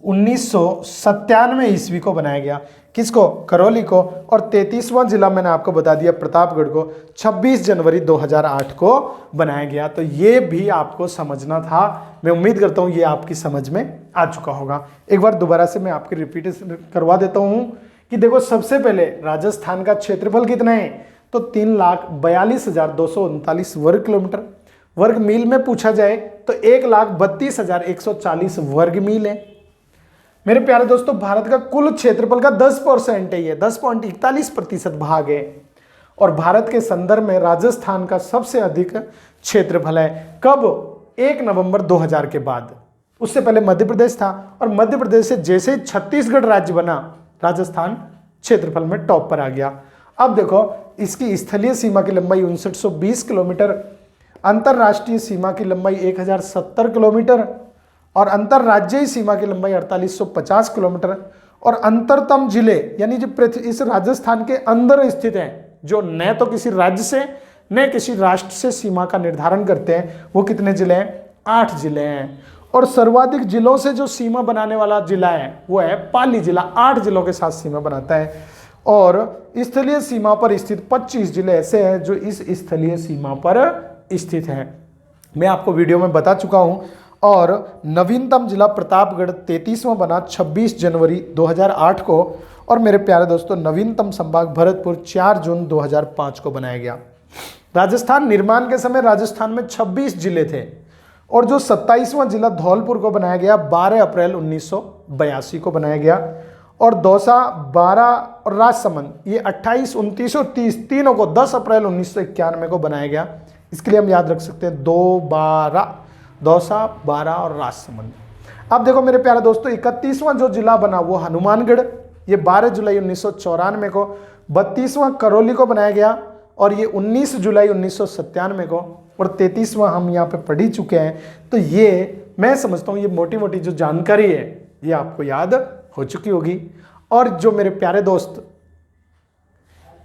1997 ईस्वी को बनाया गया। किसको? करौली को। और 33वां जिला मैंने आपको बता दिया प्रतापगढ़ को 26 जनवरी 2008 को बनाया गया। तो ये भी आपको समझना था। मैं उम्मीद करता हूँ ये आपकी समझ में आ चुका होगा। एक बार दोबारा से मैं आपकी रिपीट करवा देता हूँ कि देखो, सबसे पहले राजस्थान का क्षेत्रफल कितना है? तो 3,42,239 वर्ग किलोमीटर। वर्ग मील में पूछा जाए तो 1,32,140 वर्ग मील है। मेरे प्यारे दोस्तों, भारत का कुल क्षेत्रफल का 10% है, ये 10.41% भाग है। और भारत के संदर्भ में राजस्थान का सबसे अधिक क्षेत्रफल है। कब? 1 नवंबर 2000 के बाद। उससे पहले मध्य प्रदेश था, और मध्य प्रदेश से जैसे ही छत्तीसगढ़ राज्य बना, राजस्थान क्षेत्रफल में टॉप पर आ गया। अब देखो, इसकी स्थलीय सीमा की लंबाई 5920 किलोमीटर, अंतरराष्ट्रीय सीमा की लंबाई 1070 किलोमीटर, और अंतरराज्यीय सीमा की लंबाई 4850 किलोमीटर। और अंतरतम जिले यानी जो इस राजस्थान के अंदर स्थित हैं, जो न तो किसी राज्य से न किसी राष्ट्र से सीमा का निर्धारण करते हैं, वो कितने जिले हैं? 8 जिले हैं। और सर्वाधिक जिलों से जो सीमा बनाने वाला जिला है वो है पाली जिला, 8 जिलों के साथ सीमा बनाता है। और स्थलीय सीमा पर स्थित 25 जिले ऐसे हैं जो इस स्थलीय सीमा पर स्थित हैं। मैं आपको वीडियो में बता चुका हूं। और नवीनतम जिला प्रतापगढ़ 33वां बना 26 जनवरी 2008 को। और मेरे प्यारे दोस्तों, नवीनतम संभाग भरतपुर 4 जून 2005 को बनाया गया। राजस्थान निर्माण के समय राजस्थान में 26 जिले थे, और जो 27वां जिला धौलपुर को बनाया गया 12 अप्रैल 1982 को बनाया गया। और दौसा, 12 और राजसमंद ये 28, 29 और 30 तीनों को 10 अप्रैल 1991 को बनाया गया। इसके लिए हम याद रख सकते हैं 2, 12, दौसा, 12 और राजसमंद। अब देखो मेरे प्यारे दोस्तों, 31वां जो जिला बना वो हनुमानगढ़, ये 12 जुलाई 1994 को। 32वां करौली को बनाया गया, और ये 19 जुलाई 1997 को। और 33वां हम यहाँ पे पढ़ ही चुके हैं। तो ये मैं समझता हूँ ये मोटी मोटी जो जानकारी है ये आपको याद हो चुकी होगी। और जो मेरे प्यारे दोस्त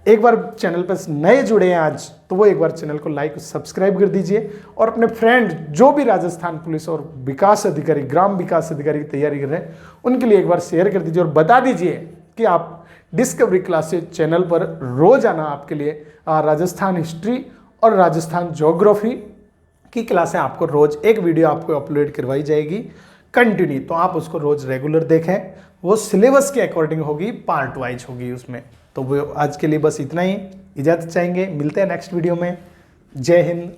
एक बार चैनल पर नए जुड़े हैं आज, तो वो एक बार चैनल को लाइक सब्सक्राइब कर दीजिए। और अपने फ्रेंड जो भी राजस्थान पुलिस और विकास अधिकारी, ग्राम विकास अधिकारी की तैयारी कर रहे हैं, उनके लिए एक बार शेयर कर दीजिए। और बता दीजिए कि आप डिस्कवरी क्लासेज चैनल पर रोजाना आपके लिए राजस्थान हिस्ट्री और राजस्थान ज्योग्राफी की क्लासें आपको रोज एक वीडियो आपको अपलोड करवाई जाएगी कंटिन्यू। तो आप उसको रोज रेगुलर देखें। वो सिलेबस के अकॉर्डिंग होगी, पार्ट वाइज होगी उसमें। तो वो आज के लिए बस इतना ही, इजाजत चाहेंगे। मिलते हैं नेक्स्ट वीडियो में। जय हिंद,